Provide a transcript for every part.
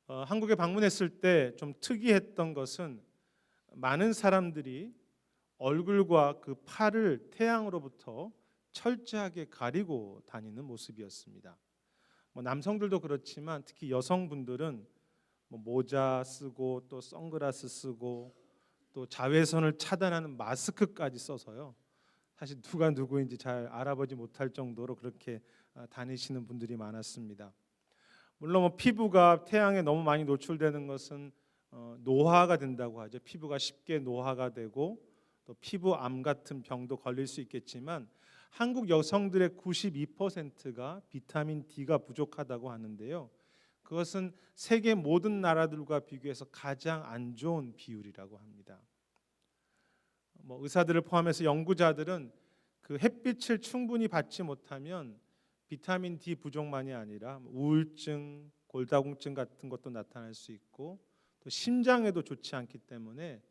한국에 방문했을 때 좀 특이했던 것은 많은 사람들이 얼굴과 그 팔을 태양으로부터 철저하게 가리고 다니는 모습이었습니다. 남성들도 그렇지만 특히 여성분들은 모자 쓰고 또 선글라스 쓰고 또 자외선을 차단하는 마스크까지 써서요. 사실 누가 누구인지 잘 알아보지 못할 정도로 그렇게 다니시는 분들이 많았습니다. 물론 피부가 태양에 너무 많이 노출되는 것은 노화가 된다고 하죠. 피부가 쉽게 노화가 되고 또 피부암 같은 병도 걸릴 수 있겠지만 한국 여성들의 92%가 비타민 D가 부족하다고 하는데요. 그것은 세계 모든 나라들과 비교해서 가장 안 좋은 비율이라고 합니다. 의사들을 포함해서 연구자들은 그 햇빛을 충분히 받지 못하면 비타민 D 부족만이 아니라 우울증, 골다공증 같은 것도 나타날 수 있고 또 심장에도 좋지 않기 때문에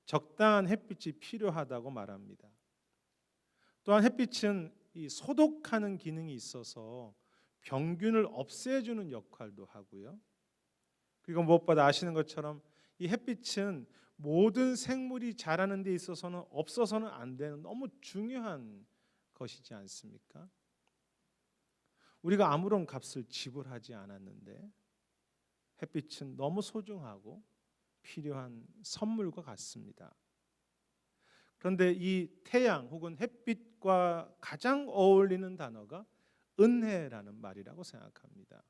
적당한 햇빛이 필요하다고 말합니다. 또한 햇빛은 이 소독하는 기능이 있어서 병균을 없애주는 역할도 하고요. 그리고 무엇보다 아시는 것처럼 이 햇빛은 모든 생물이 자라는 데 있어서는 없어서는 안 되는 너무 중요한 것이지 않습니까? 우리가 아무런 값을 지불하지 않았는데 햇빛은 너무 소중하고 필요한 선물과 같습니다. 그런데 이 태양 혹은 햇빛과 가장 어울리는 단어가 은혜라는 말이라고 생각합니다.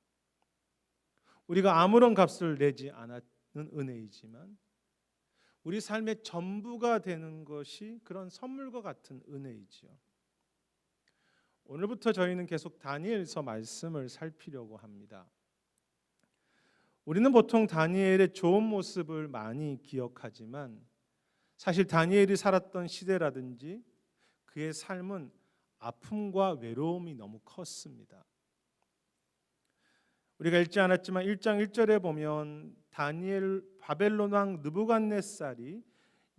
우리가 아무런 값을 내지 않았는 은혜이지만 우리 삶의 전부가 되는 것이 그런 선물과 같은 은혜이지요. 오늘부터 저희는 계속 다니엘서 말씀을 살피려고 합니다. 우리는 보통 다니엘의 좋은 모습을 많이 기억하지만 사실 다니엘이 살았던 시대라든지 그의 삶은 아픔과 외로움이 너무 컸습니다. 우리가 읽지 않았지만 1장 1절에 보면 다니엘 바벨론 왕 느부갓네살이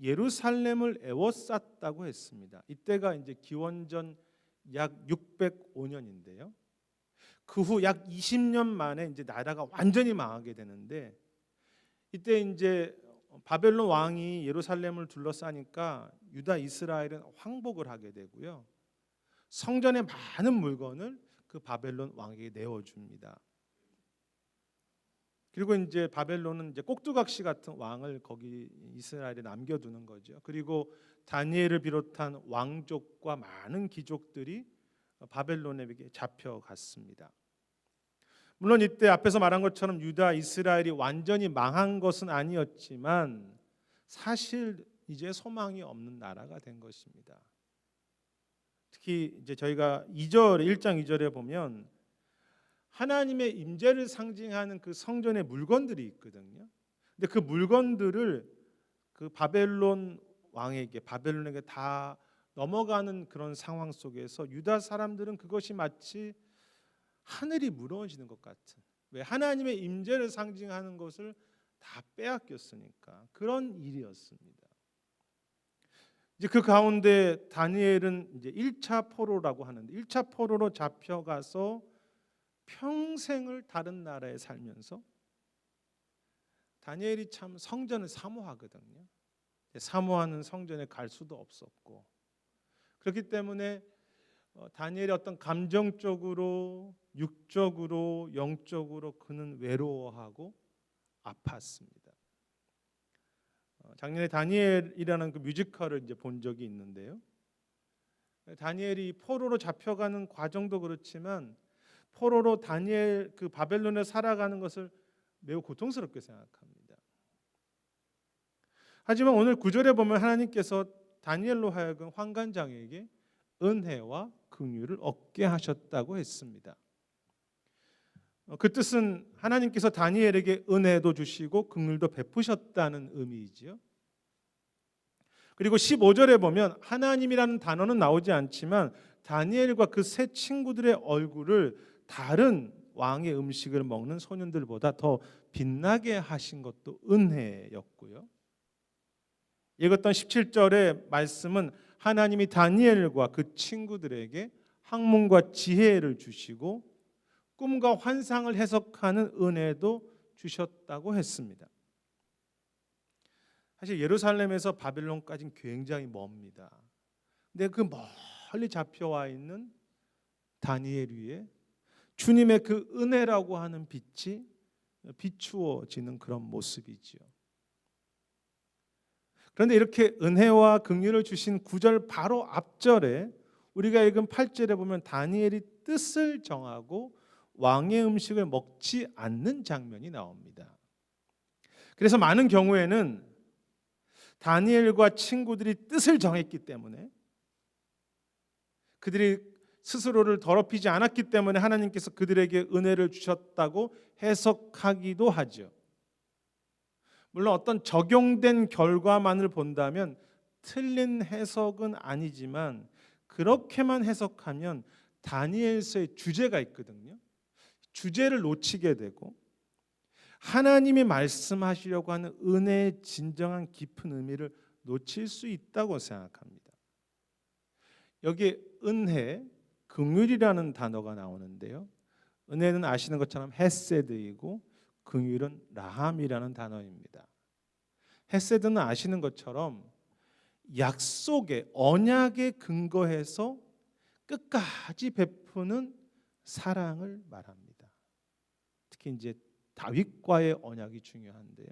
예루살렘을 에워쌌다고 했습니다. 이때가 이제 기원전 약 605년인데요. 그 후 약 20년 만에 이제 나라가 완전히 망하게 되는데 이때 이제 바벨론 왕이 예루살렘을 둘러싸니까 유다 이스라엘은 황복을 하게 되고요. 성전의 많은 물건을 그 바벨론 왕에게 내어줍니다. 그리고 이제 바벨론은 이제 꼭두각시 같은 왕을 거기 이스라엘에 남겨두는 거죠. 그리고 다니엘을 비롯한 왕족과 많은 귀족들이 바벨론에게 잡혀갔습니다. 물론 이때 앞에서 말한 것처럼 유다 이스라엘이 완전히 망한 것은 아니었지만 사실 이제 소망이 없는 나라가 된 것입니다. 특히 이제 저희가 1장 2절에 보면 하나님의 임재를 상징하는 그 성전의 물건들이 있거든요. 근데 그 물건들을 그 바벨론에게 다 넘어가는 그런 상황 속에서 유다 사람들은 그것이 마치 하늘이 무너지는 것 같은, 왜 하나님의 임재를 상징하는 것을 다 빼앗겼으니까 그런 일이었습니다. 이제 그 가운데 다니엘은 이제 1차 포로라고 하는데 1차 포로로 잡혀가서 평생을 다른 나라에 살면서 다니엘이 참 성전을 사모하거든요. 사모하는 성전에 갈 수도 없었고 그렇기 때문에 다니엘이 어떤 감정적으로, 육적으로, 영적으로 그는 외로워하고 아팠습니다. 작년에 다니엘이라는 그 뮤지컬을 이제 본 적이 있는데요. 다니엘이 포로로 잡혀가는 과정도 그렇지만 포로로 다니엘 그 바벨론에 살아가는 것을 매우 고통스럽게 생각합니다. 하지만 오늘 9절에 보면 하나님께서 다니엘로 하여금 환관장에게 은혜와 긍휼을 얻게 하셨다고 했습니다. 그 뜻은 하나님께서 다니엘에게 은혜도 주시고 긍휼도 베푸셨다는 의미이지요. 그리고 15절에 보면 하나님이라는 단어는 나오지 않지만 다니엘과 그 세 친구들의 얼굴을 다른 왕의 음식을 먹는 소년들보다 더 빛나게 하신 것도 은혜였고요. 읽었던 17절의 말씀은 하나님이 다니엘과 그 친구들에게 학문과 지혜를 주시고 꿈과 환상을 해석하는 은혜도 주셨다고 했습니다. 사실 예루살렘에서 바벨론까지는 굉장히 멉니다. 근데 그 멀리 잡혀와 있는 다니엘 위에 주님의 그 은혜라고 하는 빛이 비추어지는 그런 모습이지요. 그런데 이렇게 은혜와 긍휼을 주신 9절 바로 앞절에 우리가 읽은 8절에 보면 다니엘이 뜻을 정하고 왕의 음식을 먹지 않는 장면이 나옵니다. 그래서 많은 경우에는 다니엘과 친구들이 뜻을 정했기 때문에, 그들이 스스로를 더럽히지 않았기 때문에 하나님께서 그들에게 은혜를 주셨다고 해석하기도 하죠. 물론 어떤 적용된 결과만을 본다면 틀린 해석은 아니지만 그렇게만 해석하면 다니엘서의 주제가 있거든요. 주제를 놓치게 되고 하나님이 말씀하시려고 하는 은혜의 진정한 깊은 의미를 놓칠 수 있다고 생각합니다. 여기에 은혜, 긍휼이라는 단어가 나오는데요. 은혜는 아시는 것처럼 헤세드이고 긍휼은 라함이라는 단어입니다. 헤세드는 아시는 것처럼 약속의 언약에 근거해서 끝까지 베푸는 사랑을 말합니다. 특히 이제 다윗과의 언약이 중요한데요.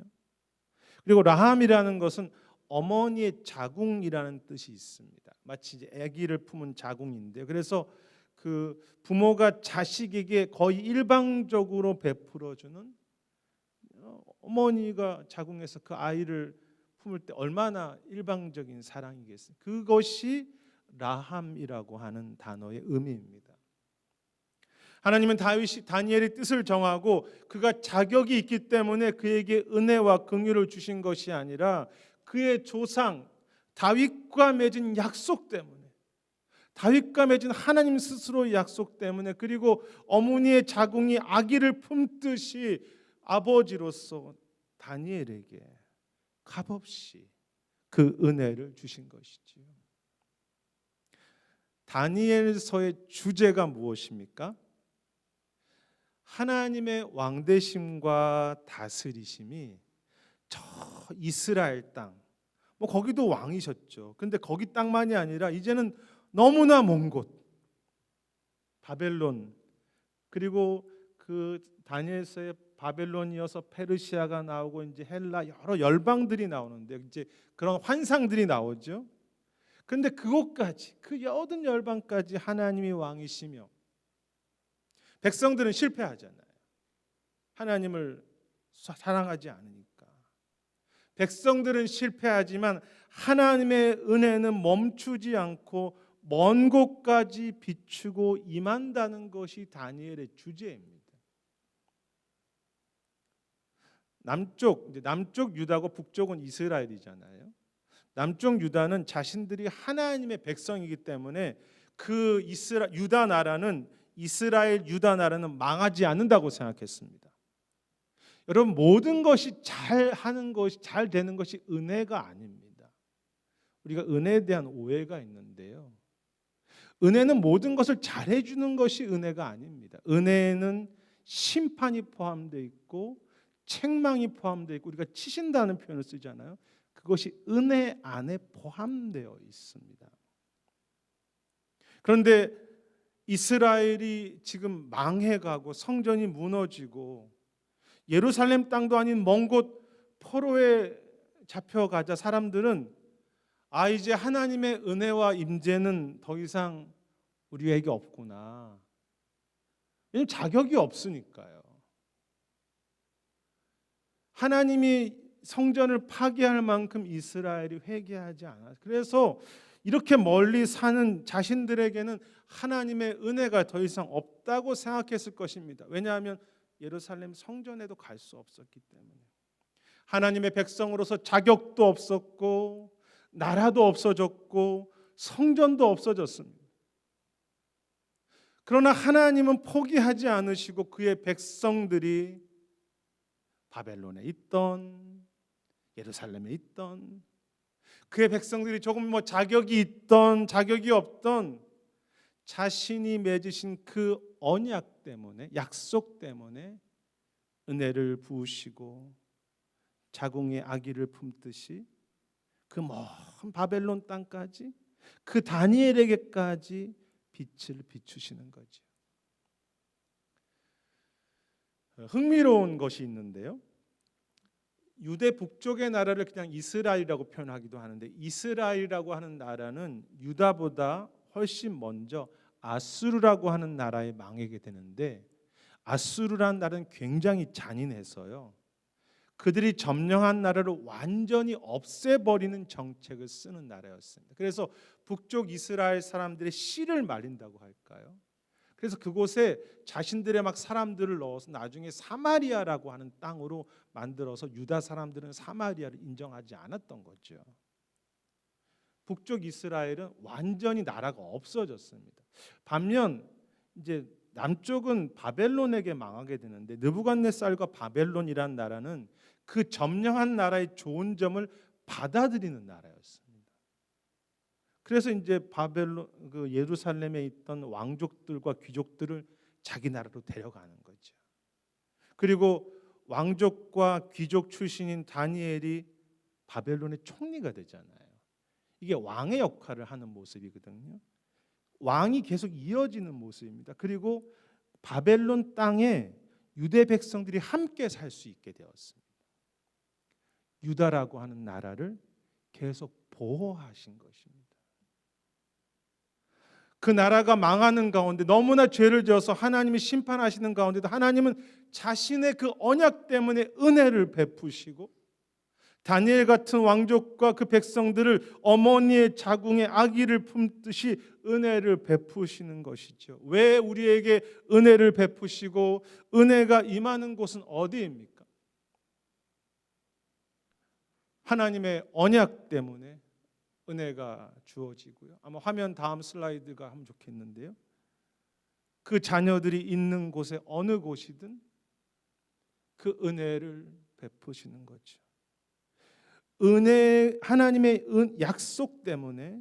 그리고 라함이라는 것은 어머니의 자궁이라는 뜻이 있습니다. 마치 이제 아기를 품은 자궁인데, 그래서 그 부모가 자식에게 거의 일방적으로 베풀어주는, 어머니가 자궁에서 그 아이를 품을 때 얼마나 일방적인 사랑이겠어요. 그것이 라함이라고 하는 단어의 의미입니다. 하나님은 다니엘의 뜻을 정하고 그가 자격이 있기 때문에 그에게 은혜와 긍휼을 주신 것이 아니라 그의 조상 다윗과 맺은 약속 때문에, 다윗과 맺은 하나님 스스로의 약속 때문에, 그리고 어머니의 자궁이 아기를 품듯이 아버지로서 다니엘에게 값없이 그 은혜를 주신 것이지요. 다니엘서의 주제가 무엇입니까? 하나님의 왕되심과 다스리심이 저 이스라엘 땅, 거기도 왕이셨죠. 근데 거기 땅만이 아니라 이제는 너무나 먼 곳, 바벨론, 그리고 그 다니엘서의 바벨론이어서 페르시아가 나오고 이제 헬라 여러 열방들이 나오는데 이제 그런 환상들이 나오죠. 그런데 그곳까지, 그 여든 열방까지 하나님이 왕이시며 백성들은 실패하잖아요. 하나님을 사랑하지 않으니까. 백성들은 실패하지만 하나님의 은혜는 멈추지 않고 먼 곳까지 비추고 임한다는 것이 다니엘의 주제입니다. 남쪽 유다고 북쪽은 이스라엘이잖아요. 남쪽 유다는 자신들이 하나님의 백성이기 때문에 그 유다 나라는, 이스라엘 유다 나라는 망하지 않는다고 생각했습니다. 여러분, 모든 것이 잘 되는 것이 은혜가 아닙니다. 우리가 은혜에 대한 오해가 있는데요. 은혜는 모든 것을 잘해 주는 것이 은혜가 아닙니다. 은혜에는 심판이 포함되어 있고 책망이 포함되어 있고 우리가 치신다는 표현을 쓰잖아요. 그것이 은혜 안에 포함되어 있습니다. 그런데 이스라엘이 지금 망해가고 성전이 무너지고 예루살렘 땅도 아닌 먼 곳 포로에 잡혀가자 사람들은 이제 하나님의 은혜와 임재는 더 이상 우리에게 없구나. 왜냐하면 자격이 없으니까요. 하나님이 성전을 파괴할 만큼 이스라엘이 회개하지 않았어요. 그래서 이렇게 멀리 사는 자신들에게는 하나님의 은혜가 더 이상 없다고 생각했을 것입니다. 왜냐하면 예루살렘 성전에도 갈 수 없었기 때문에. 하나님의 백성으로서 자격도 없었고 나라도 없어졌고 성전도 없어졌습니다. 그러나 하나님은 포기하지 않으시고 그의 백성들이 바벨론에 있던 예루살렘에 있던 그의 백성들이 조금 자격이 있던 자격이 없던 자신이 맺으신 그 언약 때문에, 약속 때문에 은혜를 부으시고 자궁의 아기를 품듯이 그 먼 바벨론 땅까지 그 다니엘에게까지 빛을 비추시는 거죠. 흥미로운 것이 있는데요. 유대 북쪽의 나라를 그냥 이스라엘이라고 표현하기도 하는데 이스라엘이라고 하는 나라는 유다보다 훨씬 먼저 아수르라고 하는 나라에 망하게 되는데 아수르라는 나라는 굉장히 잔인해서요. 그들이 점령한 나라를 완전히 없애버리는 정책을 쓰는 나라였습니다. 그래서 북쪽 이스라엘 사람들의 씨를 말린다고 할까요? 그래서 그곳에 자신들의 막 사람들을 넣어서 나중에 사마리아라고 하는 땅으로 만들어서 유다 사람들은 사마리아를 인정하지 않았던 거죠. 북쪽 이스라엘은 완전히 나라가 없어졌습니다. 반면 이제 남쪽은 바벨론에게 망하게 되는데 느부갓네살과 바벨론이란 나라는 그 점령한 나라의 좋은 점을 받아들이는 나라였습니다. 그래서 이제 바벨론 그 예루살렘에 있던 왕족들과 귀족들을 자기 나라로 데려가는 거죠. 그리고 왕족과 귀족 출신인 다니엘이 바벨론의 총리가 되잖아요. 이게 왕의 역할을 하는 모습이거든요. 왕이 계속 이어지는 모습입니다. 그리고 바벨론 땅에 유대 백성들이 함께 살 수 있게 되었습니다. 유다라고 하는 나라를 계속 보호하신 것입니다. 그 나라가 망하는 가운데 너무나 죄를 지어서 하나님이 심판하시는 가운데도 하나님은 자신의 그 언약 때문에 은혜를 베푸시고 다니엘 같은 왕족과 그 백성들을 어머니의 자궁의 아기를 품듯이 은혜를 베푸시는 것이죠. 왜 우리에게 은혜를 베푸시고 은혜가 임하는 곳은 어디입니까? 하나님의 언약 때문에 은혜가 주어지고요. 아마 화면 다음 슬라이드가 하면 좋겠는데요. 그 자녀들이 있는 곳에 어느 곳이든 그 은혜를 베푸시는 거죠. 은혜 하나님의 약속 때문에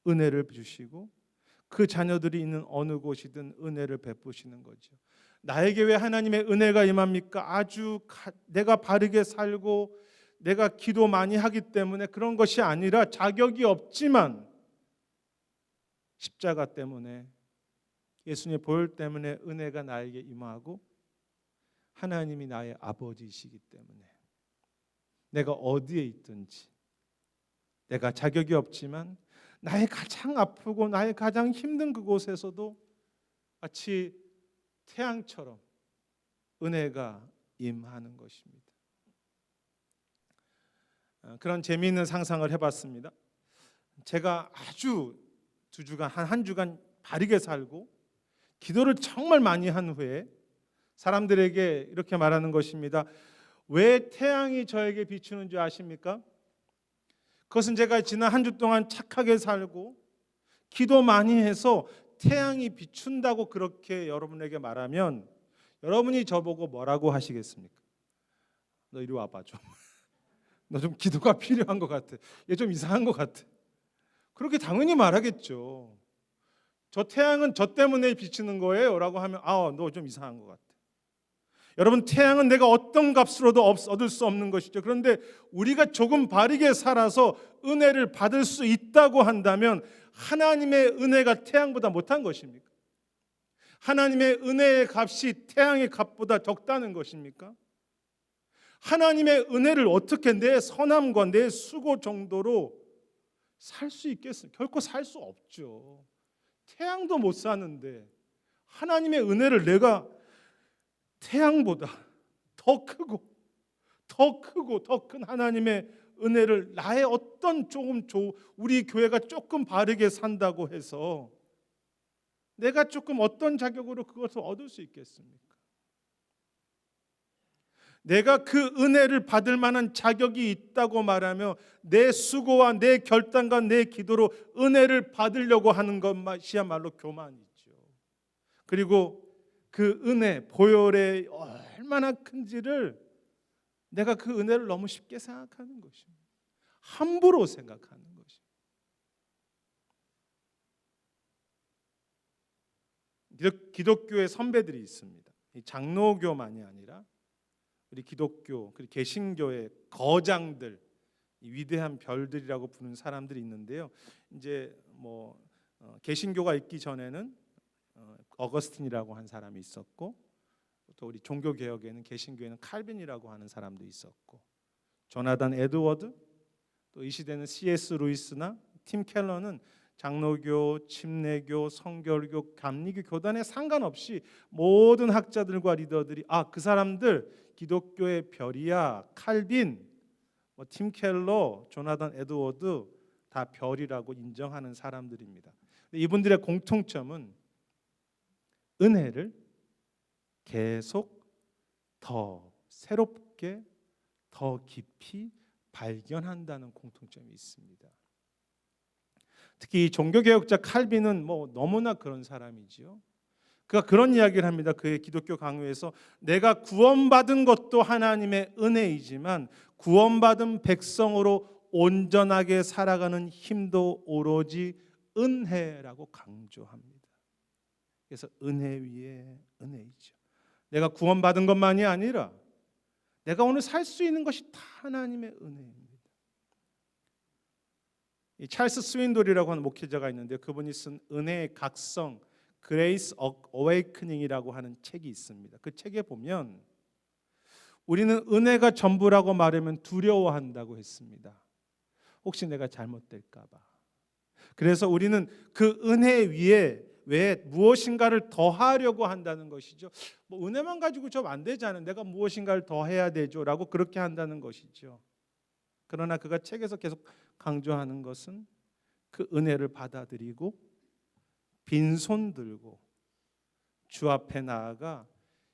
은혜를 주시고 그 자녀들이 있는 어느 곳이든 은혜를 베푸시는 거죠. 나에게 왜 하나님의 은혜가 임합니까? 아주 내가 바르게 살고 내가 기도 많이 하기 때문에 그런 것이 아니라 자격이 없지만 십자가 때문에 예수님의 보혈 때문에 은혜가 나에게 임하고 하나님이 나의 아버지이시기 때문에 내가 어디에 있든지 내가 자격이 없지만 나의 가장 아프고 나의 가장 힘든 그곳에서도 마치 태양처럼 은혜가 임하는 것입니다. 그런 재미있는 상상을 해봤습니다. 제가 아주 한 주간 바르게 살고 기도를 정말 많이 한 후에 사람들에게 이렇게 말하는 것입니다. 왜 태양이 저에게 비추는 줄 아십니까? 그것은 제가 지난 한 주 동안 착하게 살고 기도 많이 해서 태양이 비춘다고 그렇게 여러분에게 말하면 여러분이 저보고 뭐라고 하시겠습니까? 너 이리 와봐 좀. 너 좀 기도가 필요한 것 같아. 얘 좀 이상한 것 같아. 그렇게 당연히 말하겠죠. 저 태양은 저 때문에 비치는 거예요 라고 하면 너 좀 이상한 것 같아. 여러분 태양은 내가 어떤 값으로도 얻을 수 없는 것이죠. 그런데 우리가 조금 바르게 살아서 은혜를 받을 수 있다고 한다면 하나님의 은혜가 태양보다 못한 것입니까? 하나님의 은혜의 값이 태양의 값보다 적다는 것입니까? 하나님의 은혜를 어떻게 내 선함과 내 수고 정도로 살 수 있겠어요? 결코 살 수 없죠. 태양도 못 사는데 하나님의 은혜를 내가 태양보다 더 크고 더 큰 하나님의 은혜를 나의 어떤 우리 교회가 조금 바르게 산다고 해서 내가 조금 어떤 자격으로 그것을 얻을 수 있겠습니까? 내가 그 은혜를 받을 만한 자격이 있다고 말하며 내 수고와 내 결단과 내 기도로 은혜를 받으려고 하는 것이야말로 교만이죠. 그리고 그 은혜, 보혈이 얼마나 큰지를 내가 그 은혜를 너무 쉽게 생각하는 것입니다. 함부로 생각하는 것입니다. 기독교의 선배들이 있습니다. 장로교만이 아니라 우리 기독교 그리고 개신교의 거장들, 이 위대한 별들이라고 부르는 사람들이 있는데요. 이제 개신교가 있기 전에는 어거스틴이라고 한 사람이 있었고, 또 우리 종교 개혁에는 개신교에는 칼빈이라고 하는 사람도 있었고, 조나단 에드워드, 또 이 시대는 C.S. 루이스나 팀 켈러는 장로교, 침례교, 성결교, 감리교 교단에 상관없이 모든 학자들과 리더들이 그 사람들 기독교의 별이야. 칼빈, 팀 켈러, 조나단 에드워드 다 별이라고 인정하는 사람들입니다. 이분들의 공통점은 은혜를 계속 더 새롭게, 더 깊이 발견한다는 공통점이 있습니다. 특히 종교개혁자 칼빈은 너무나 그런 사람이지요. 그가 그런 이야기를 합니다. 그의 기독교 강요에서 내가 구원받은 것도 하나님의 은혜이지만 구원받은 백성으로 온전하게 살아가는 힘도 오로지 은혜라고 강조합니다. 그래서 은혜 위에 은혜이죠. 내가 구원받은 것만이 아니라 내가 오늘 살 수 있는 것이 다 하나님의 은혜입니다. 이 찰스 스윈돌이라고 하는 목회자가 있는데 그분이 쓴 은혜의 각성, Grace Awakening이라고 하는 책이 있습니다. 그 책에 보면 우리는 은혜가 전부라고 말하면 두려워한다고 했습니다. 혹시 내가 잘못될까 봐. 그래서 우리는 그 은혜 위에 왜 무엇인가를 더하려고 한다는 것이죠. 은혜만 가지고 좀 안 되잖아요. 내가 무엇인가를 더해야 되죠라고 그렇게 한다는 것이죠. 그러나 그가 책에서 계속 강조하는 것은 그 은혜를 받아들이고 빈손 들고 주 앞에 나아가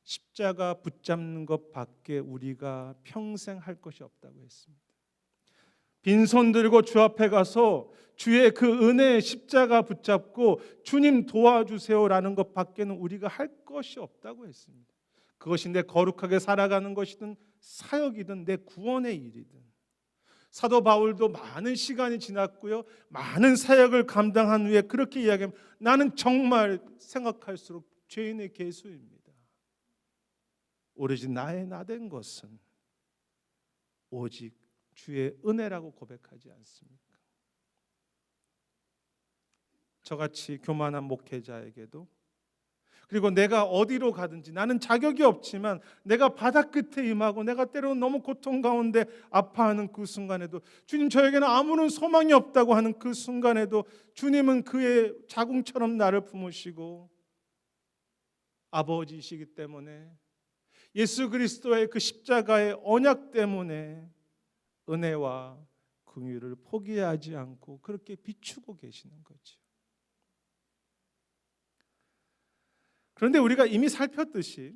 십자가 붙잡는 것밖에 우리가 평생 할 것이 없다고 했습니다. 빈손 들고 주 앞에 가서 주의 그 은혜의 십자가 붙잡고 주님 도와주세요라는 것밖에는 우리가 할 것이 없다고 했습니다. 그것이 내 거룩하게 살아가는 것이든 사역이든 내 구원의 일이든. 사도 바울도 많은 시간이 지났고요, 많은 사역을 감당한 후에 그렇게 이야기하면 나는 정말 생각할수록 죄인의 괴수입니다. 오로지 나의 나된 것은 오직 주의 은혜라고 고백하지 않습니까? 저같이 교만한 목회자에게도, 그리고 내가 어디로 가든지 나는 자격이 없지만 내가 바다 끝에 임하고 내가 때로는 너무 고통 가운데 아파하는 그 순간에도, 주님 저에게는 아무런 소망이 없다고 하는 그 순간에도 주님은 그의 자궁처럼 나를 품으시고 아버지이시기 때문에, 예수 그리스도의 그 십자가의 언약 때문에 은혜와 긍휼을 포기하지 않고 그렇게 비추고 계시는 거죠. 그런데 우리가 이미 살폈듯이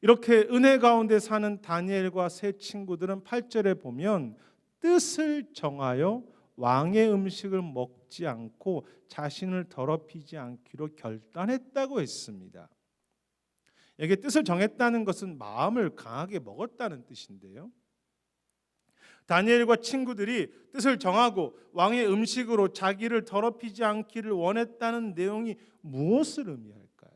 이렇게 은혜 가운데 사는 다니엘과 세 친구들은 8절에 보면 뜻을 정하여 왕의 음식을 먹지 않고 자신을 더럽히지 않기로 결단했다고 했습니다. 여기 뜻을 정했다는 것은 마음을 강하게 먹었다는 뜻인데요. 다니엘과 친구들이 뜻을 정하고 왕의 음식으로 자기를 더럽히지 않기를 원했다는 내용이 무엇을 의미할까요?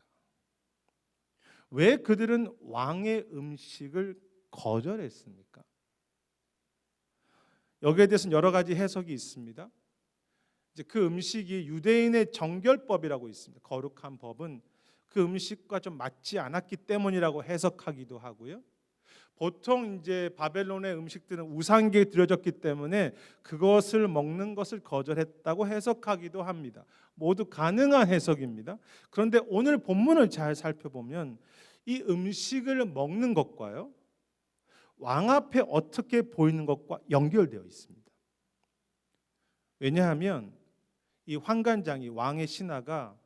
왜 그들은 왕의 음식을 거절했습니까? 여기에 대해서는 여러 가지 해석이 있습니다. 이제 그 음식이 유대인의 정결법이라고 있습니다. 거룩한 법은 그 음식과 좀 맞지 않았기 때문이라고 해석하기도 하고요. 보통 이제 바벨론의 음식들은 우상에게 드려졌기 때문에 그것을 먹는 것을 거절했다고 해석하기도 합니다. 모두 가능한 해석입니다. 그런데 오늘 본문을 잘 살펴보면 이 음식을 먹는 것과요, 왕 앞에 어떻게 보이는 것과 연결되어 있습니다. 왜냐하면 이 환관장이, 왕의 신하가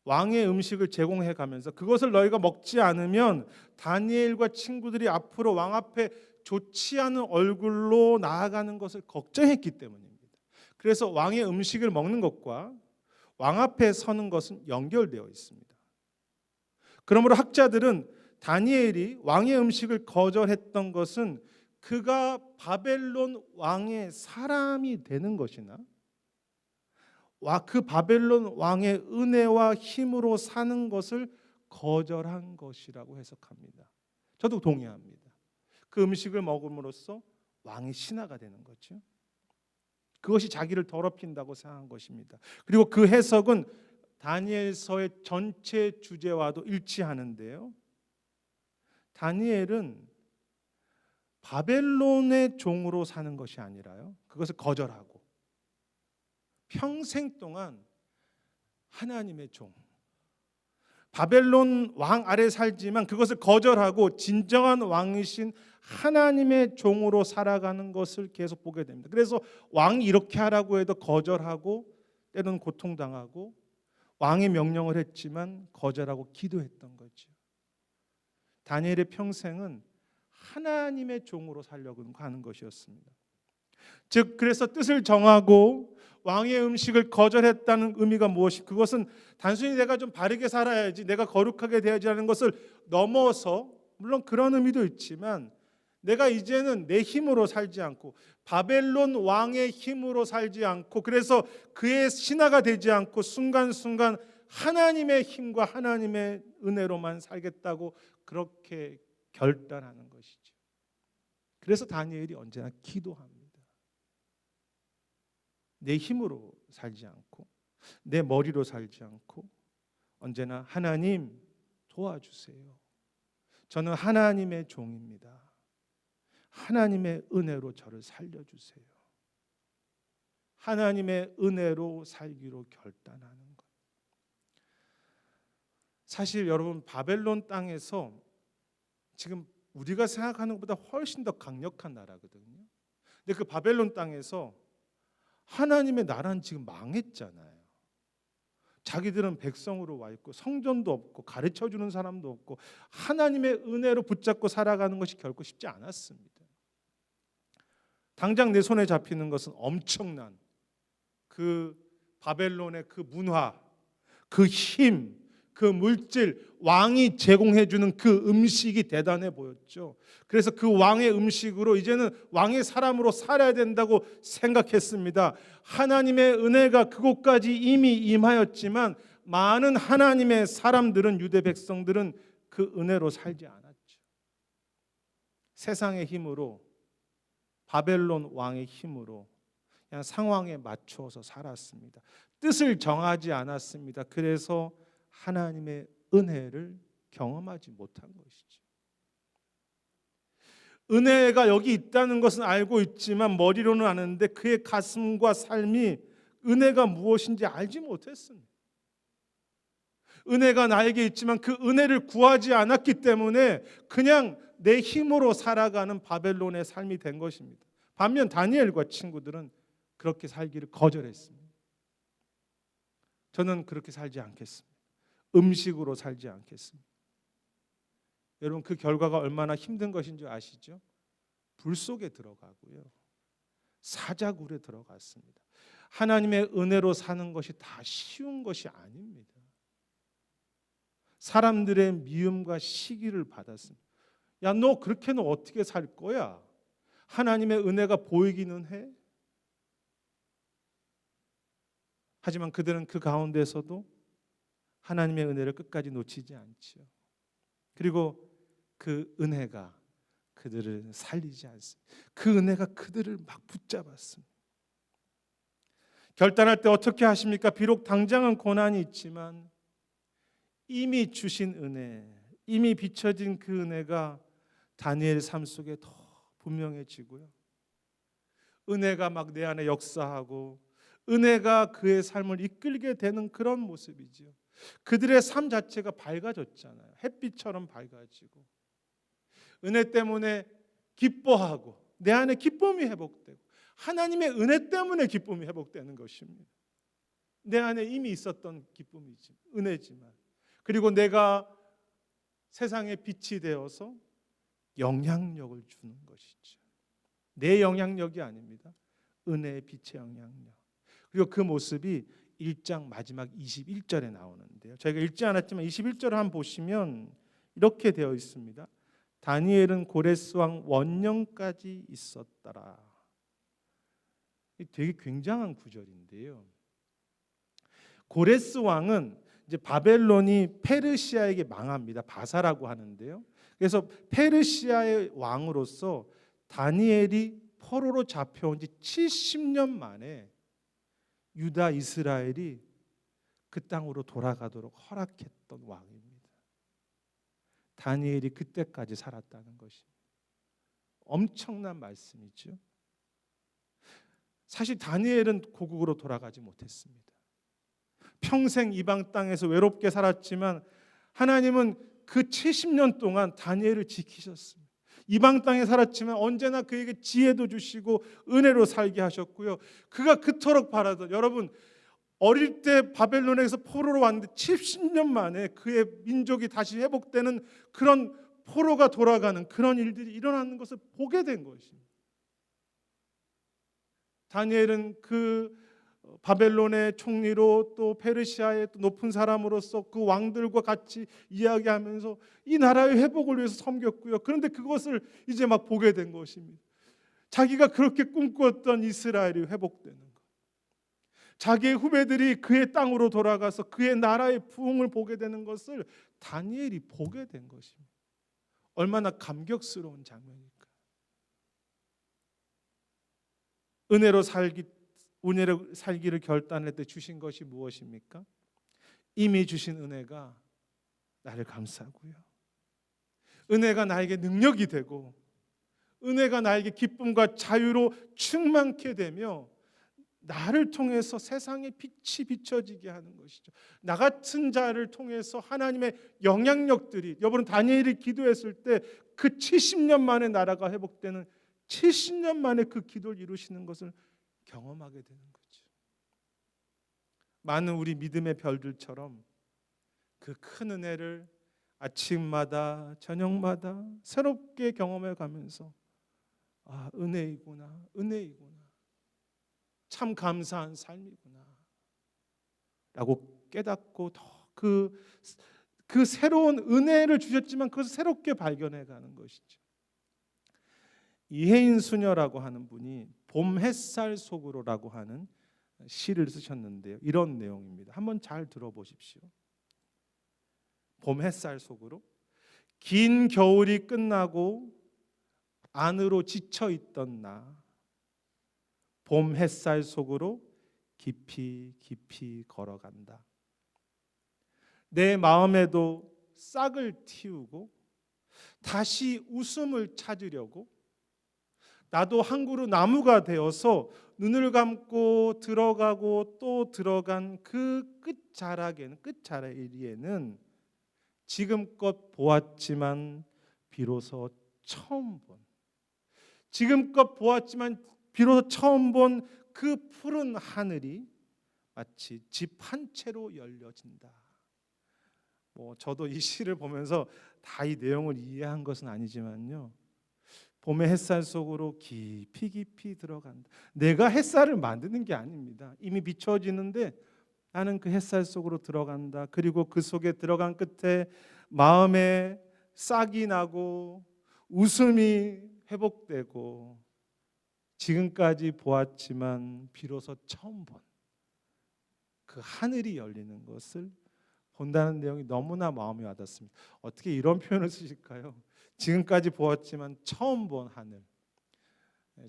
왕의 음식을 제공해 가면서 그것을 너희가 먹지 않으면 다니엘과 친구들이 앞으로 왕 앞에 좋지 않은 얼굴로 나아가는 것을 걱정했기 때문입니다. 그래서 왕의 음식을 먹는 것과 왕 앞에 서는 것은 연결되어 있습니다. 그러므로 학자들은 다니엘이 왕의 음식을 거절했던 것은 그가 바벨론 왕의 사람이 되는 것이나 그 바벨론 왕의 은혜와 힘으로 사는 것을 거절한 것이라고 해석합니다. 저도 동의합니다. 그 음식을 먹음으로써 왕의 신하가 되는 거죠. 그것이 자기를 더럽힌다고 생각한 것입니다. 그리고 그 해석은 다니엘서의 전체 주제와도 일치하는데요. 다니엘은 바벨론의 종으로 사는 것이 아니라요, 그것을 거절하고 평생 동안 하나님의 종, 바벨론 왕 아래 살지만 그것을 거절하고 진정한 왕이신 하나님의 종으로 살아가는 것을 계속 보게 됩니다. 그래서 왕이 이렇게 하라고 해도 거절하고 때로는 고통당하고 왕의 명령을 했지만 거절하고 기도했던 거죠. 다니엘의 평생은 하나님의 종으로 살려고 하는 것이었습니다. 즉 그래서 뜻을 정하고 왕의 음식을 거절했다는 의미가 무엇이, 그것은 단순히 내가 좀 바르게 살아야지, 내가 거룩하게 되어야지 하는 것을 넘어서, 물론 그런 의미도 있지만 내가 이제는 내 힘으로 살지 않고 바벨론 왕의 힘으로 살지 않고, 그래서 그의 신하가 되지 않고 순간순간 하나님의 힘과 하나님의 은혜로만 살겠다고 그렇게 결단하는 것이죠. 그래서 다니엘이 언제나 기도합니다. 내 힘으로 살지 않고 내 머리로 살지 않고 언제나 하나님 도와주세요. 저는 하나님의 종입니다. 하나님의 은혜로 저를 살려주세요. 하나님의 은혜로 살기로 결단하는 것. 사실 여러분, 바벨론 땅에서 지금 우리가 생각하는 것보다 훨씬 더 강력한 나라거든요. 근데 그 바벨론 땅에서 하나님의 나라는 지금 망했잖아요. 자기들은 백성으로 와 있고 성전도 없고 가르쳐주는 사람도 없고 하나님의 은혜로 붙잡고 살아가는 것이 결코 쉽지 않았습니다. 당장 내 손에 잡히는 것은 엄청난 그 바벨론의 그 문화, 그 힘, 그 물질, 왕이 제공해주는 그 음식이 대단해 보였죠. 그래서 그 왕의 음식으로 이제는 왕의 사람으로 살아야 된다고 생각했습니다. 하나님의 은혜가 그곳까지 이미 임하였지만 많은 하나님의 사람들은, 유대 백성들은 그 은혜로 살지 않았죠. 세상의 힘으로, 바벨론 왕의 힘으로 그냥 상황에 맞추어서 살았습니다. 뜻을 정하지 않았습니다. 그래서 하나님의 은혜를 경험하지 못한 것이죠. 은혜가 여기 있다는 것은 알고 있지만 머리로는 아는데 그의 가슴과 삶이 은혜가 무엇인지 알지 못했습니다. 은혜가 나에게 있지만 그 은혜를 구하지 않았기 때문에 그냥 내 힘으로 살아가는 바벨론의 삶이 된 것입니다. 반면 다니엘과 친구들은 그렇게 살기를 거절했습니다. 저는 그렇게 살지 않겠습니다. 음식으로 살지 않겠습니다. 여러분, 그 결과가 얼마나 힘든 것인지 아시죠? 불 속에 들어가고요, 사자굴에 들어갔습니다. 하나님의 은혜로 사는 것이 다 쉬운 것이 아닙니다. 사람들의 미움과 시기를 받았습니다. 야, 너 그렇게는 어떻게 살 거야? 하나님의 은혜가 보이기는 해? 하지만 그들은 그 가운데서도 하나님의 은혜를 끝까지 놓치지 않죠. 그리고 그 은혜가 그들을 살리지 않습니다. 그 은혜가 그들을 막 붙잡았습니다. 결단할 때 어떻게 하십니까? 비록 당장은 고난이 있지만 이미 주신 은혜, 이미 비춰진 그 은혜가 다니엘의 삶 속에 더 분명해지고요, 은혜가 막 내 안에 역사하고 은혜가 그의 삶을 이끌게 되는 그런 모습이죠. 그들의 삶 자체가 밝아졌잖아요. 햇빛처럼 밝아지고 은혜 때문에 기뻐하고 내 안에 기쁨이 회복되고 하나님의 은혜 때문에 기쁨이 회복되는 것입니다. 내 안에 이미 있었던 기쁨이지, 은혜지만, 그리고 내가 세상의 빛이 되어서 영향력을 주는 것이죠. 내 영향력이 아닙니다. 은혜의 빛의 영향력. 그리고 그 모습이 1장 마지막 21절에 나오는데요. 저희가 읽지 않았지만 21절을 한번 보시면 이렇게 되어 있습니다. 다니엘은 고레스 왕 원년까지 있었더라. 되게 굉장한 구절인데요. 고레스 왕은 이제 바벨론이 페르시아에게 망합니다. 바사라고 하는데요. 그래서 페르시아의 왕으로서 다니엘이 포로로 잡혀온 지 70년 만에 유다 이스라엘이 그 땅으로 돌아가도록 허락했던 왕입니다. 다니엘이 그때까지 살았다는 것입니다. 엄청난 말씀이죠. 사실 다니엘은 고국으로 돌아가지 못했습니다. 평생 이방 땅에서 외롭게 살았지만 하나님은 그 70년 동안 다니엘을 지키셨습니다. 이방 땅에 살았지만 언제나 그에게 지혜도 주시고 은혜로 살게 하셨고요. 그가 그토록 바라던, 여러분 어릴 때 바벨론에서 포로로 왔는데 70년 만에 그의 민족이 다시 회복되는 그런, 포로가 돌아가는 그런 일들이 일어나는 것을 보게 된 것입니다. 다니엘은 그 바벨론의 총리로 또 페르시아의 또 높은 사람으로서 그 왕들과 같이 이야기하면서 이 나라의 회복을 위해서 섬겼고요. 그런데 그것을 이제 막 보게 된 것입니다. 자기가 그렇게 꿈꾸었던 이스라엘이 회복되는 것, 자기의 후배들이 그의 땅으로 돌아가서 그의 나라의 부흥을 보게 되는 것을 다니엘이 보게 된 것입니다. 얼마나 감격스러운 장면일까. 은혜로 살기를 결단할 때 주신 것이 무엇입니까? 이미 주신 은혜가 나를 감싸고요, 은혜가 나에게 능력이 되고, 은혜가 나에게 기쁨과 자유로 충만케 되며 나를 통해서 세상의 빛이 비춰지게 하는 것이죠. 나 같은 자를 통해서 하나님의 영향력들이, 여러분 다니엘이 기도했을 때 그 70년 만에 나라가 회복되는, 70년 만에 그 기도를 이루시는 것을 경험하게 되는 거죠. 많은 우리 믿음의 별들처럼 그 큰 은혜를 아침마다 저녁마다 새롭게 경험해 가면서, 아, 은혜이구나, 은혜이구나, 참 감사한 삶이구나 라고 깨닫고 더 그 새로운 은혜를 주셨지만 그것을 새롭게 발견해 가는 것이죠. 이혜인 수녀라고 하는 분이 봄 햇살 속으로라고 하는 시를 쓰셨는데요, 이런 내용입니다. 한번 잘 들어보십시오. 봄 햇살 속으로. 긴 겨울이 끝나고 안으로 지쳐있던 나, 봄 햇살 속으로 깊이 깊이 걸어간다. 내 마음에도 싹을 틔우고 다시 웃음을 찾으려고 나도 한 그루 나무가 되어서 눈을 감고 들어가고 또 들어간 그 끝자락에는 지금껏 보았지만 비로소 처음 본, 지금껏 보았지만 비로소 처음 본 그 푸른 하늘이 마치 집 한 채로 열려진다. 저도 이 시를 보면서 다 이 내용을 이해한 것은 아니지만요, 봄의 햇살 속으로 깊이 깊이 들어간다. 내가 햇살을 만드는 게 아닙니다. 이미 비춰지는데 나는 그 햇살 속으로 들어간다. 그리고 그 속에 들어간 끝에 마음에 싹이 나고 웃음이 회복되고 지금까지 보았지만 비로소 처음 본 그 하늘이 열리는 것을 본다는 내용이 너무나 마음에 와닿습니다. 어떻게 이런 표현을 쓰실까요? 지금까지 보았지만 처음 본 하늘,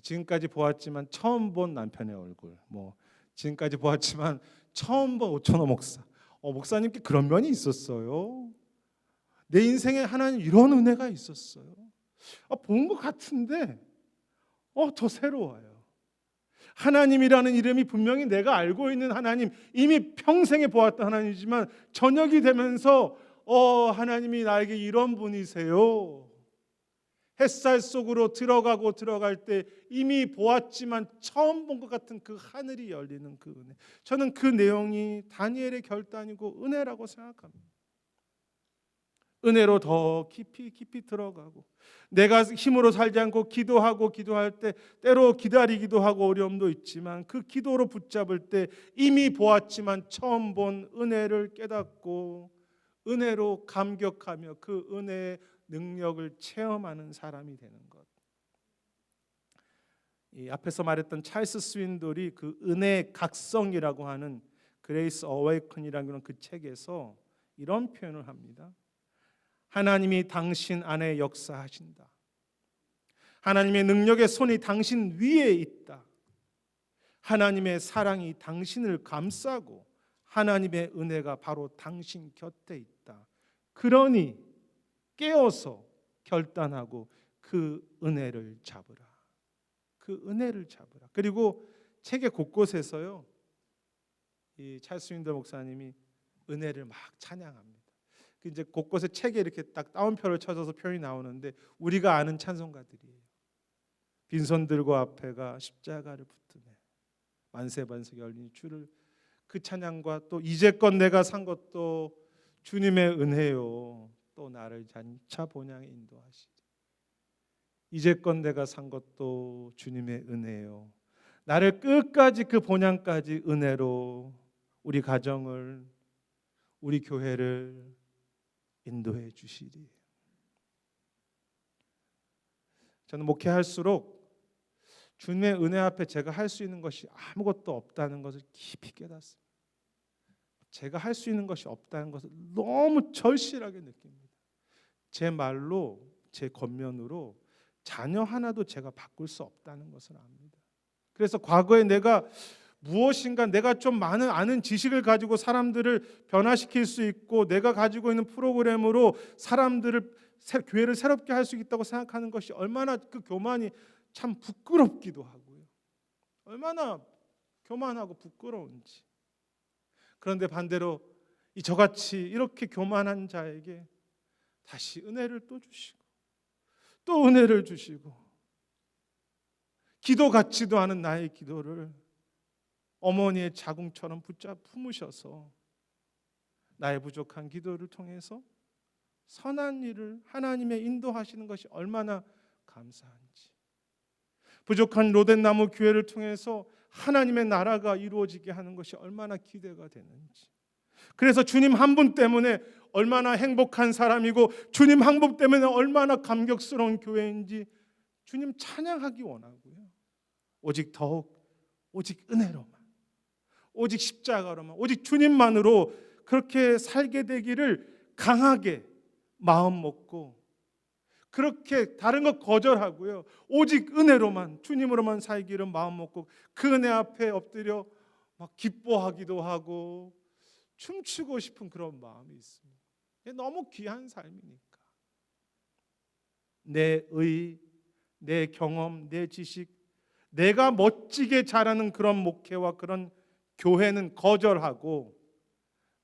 지금까지 보았지만 처음 본 남편의 얼굴, 지금까지 보았지만 처음 본 오천호 목사. 목사님께 그런 면이 있었어요. 내 인생에 하나님 이런 은혜가 있었어요. 본 것 같은데 더 새로워요. 하나님이라는 이름이 분명히 내가 알고 있는 하나님, 이미 평생에 보았던 하나님이지만 저녁이 되면서 하나님이 나에게 이런 분이세요. 햇살 속으로 들어가고 들어갈 때 이미 보았지만 처음 본 것 같은 그 하늘이 열리는 그 은혜, 저는 그 내용이 다니엘의 결단이고 은혜라고 생각합니다. 은혜로 더 깊이 깊이 들어가고, 내가 힘으로 살지 않고 기도할 때 때로 기다리기도 하고 어려움도 있지만 그 기도로 붙잡을 때 이미 보았지만 처음 본 은혜를 깨닫고 은혜로 감격하며 그 은혜의 능력을 체험하는 사람이 되는 것. 이 앞에서 말했던 찰스 스윈돌이 그 은혜의 각성이라고 하는 그레이스 어웨이컨이라는 그 책에서 이런 표현을 합니다. 하나님이 당신 안에 역사하신다. 하나님의 능력의 손이 당신 위에 있다. 하나님의 사랑이 당신을 감싸고 하나님의 은혜가 바로 당신 곁에 있다. 그러니 깨어서 결단하고 그 은혜를 잡으라. 그 은혜를 잡으라. 그리고 책의 곳곳에서요, 이 찰스 윈더 목사님이 은혜를 막 찬양합니다. 이제 곳곳에 책에 이렇게 딱 따옴표를 쳐줘서 표현이 나오는데 우리가 아는 찬송가들이에요. 빈손들고 앞에가 십자가를 붙드네. 만세반석 열린 주를, 그 찬양과 또 이제껏 내가 산 것도 주님의 은혜요. 또 나를 장차 본향에 인도하시리. 이제껏 내가 산 것도 주님의 은혜요. 나를 끝까지 그 본향까지 은혜로 우리 가정을, 우리 교회를 인도해 주시리. 저는 목회할수록 주님의 은혜 앞에 제가 할 수 있는 것이 아무것도 없다는 것을 깊이 깨닫습니다. 제가 할 수 있는 것이 없다는 것을 너무 절실하게 느낍니다. 제 말로, 제 겉면으로 자녀 하나도 제가 바꿀 수 없다는 것을 압니다. 그래서 과거에 내가 무엇인가 내가 좀 많은 아는 지식을 가지고 사람들을 변화시킬 수 있고 내가 가지고 있는 프로그램으로 사람들을, 교회를 새롭게 할 수 있다고 생각하는 것이 얼마나 그 교만이 참 부끄럽기도 하고요. 얼마나 교만하고 부끄러운지. 그런데 반대로 이 저같이 이렇게 교만한 자에게 다시 은혜를 또 주시고 또 은혜를 주시고 기도 같지도 않은 나의 기도를 어머니의 자궁처럼 붙잡 품으셔서 나의 부족한 기도를 통해서 선한 일을 하나님의 인도하시는 것이 얼마나 감사한지, 부족한 로덴나무 교회를 통해서 하나님의 나라가 이루어지게 하는 것이 얼마나 기대가 되는지, 그래서 주님 한 분 때문에 얼마나 행복한 사람이고 주님 한 분 때문에 얼마나 감격스러운 교회인지 주님 찬양하기 원하고요. 오직 더욱 오직 은혜로만, 오직 십자가로만, 오직 주님만으로 그렇게 살게 되기를 강하게 마음 먹고 그렇게 다른 것 거절하고요. 오직 은혜로만, 주님으로만 살기를 마음 먹고 그 은혜 앞에 엎드려 막 기뻐하기도 하고 춤추고 싶은 그런 마음이 있습니다. 너무 귀한 삶이니까. 내 의, 내 경험, 내 지식, 내가 멋지게 잘하는 그런 목회와 그런 교회는 거절하고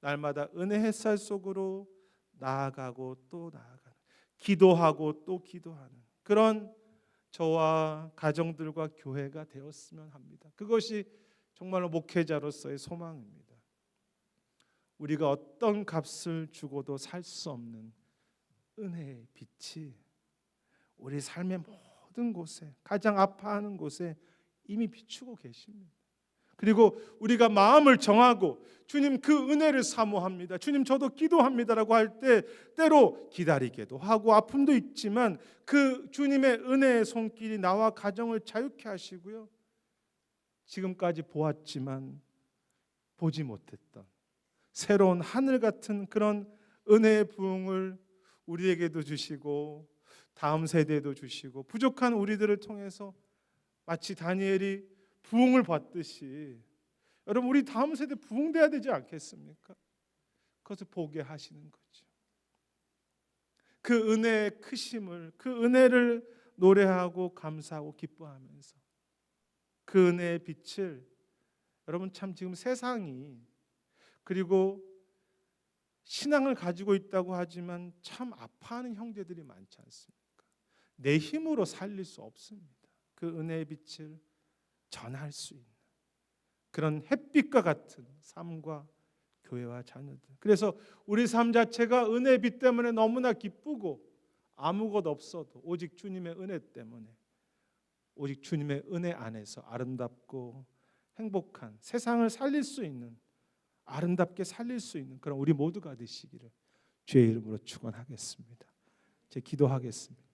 날마다 은혜 햇살 속으로 나아가고 또 나아가는, 기도하고 또 기도하는 그런 저와 가정들과 교회가 되었으면 합니다. 그것이 정말로 목회자로서의 소망입니다. 우리가 어떤 값을 주고도 살 수 없는 은혜의 빛이 우리 삶의 모든 곳에, 가장 아파하는 곳에 이미 비추고 계십니다. 그리고 우리가 마음을 정하고 주님 그 은혜를 사모합니다, 주님 저도 기도합니다라고 할 때 때로 기다리게도 하고 아픔도 있지만 그 주님의 은혜의 손길이 나와 가정을 자유케 하시고요, 지금까지 보았지만 보지 못했던 새로운 하늘 같은 그런 은혜의 부흥을 우리에게도 주시고 다음 세대에도 주시고 부족한 우리들을 통해서 마치 다니엘이 부흥을 받듯이 여러분 우리 다음 세대 부흥돼야 되지 않겠습니까? 그것을 보게 하시는 거죠. 그 은혜의 크심을, 그 은혜를 노래하고 감사하고 기뻐하면서 그 은혜의 빛을, 여러분 참 지금 세상이, 그리고 신앙을 가지고 있다고 하지만 참 아파하는 형제들이 많지 않습니까? 내 힘으로 살릴 수 없습니다. 그 은혜의 빛을 전할 수 있는 그런 햇빛과 같은 삶과 교회와 자녀들. 그래서 우리 삶 자체가 은혜의 빛 때문에 너무나 기쁘고 아무것 없어도 오직 주님의 은혜 때문에, 오직 주님의 은혜 안에서 아름답고 행복한 세상을 살릴 수 있는, 아름답게 살릴 수 있는 그런 우리 모두가 되시기를 주의 이름으로 축원하겠습니다. 제 기도하겠습니다.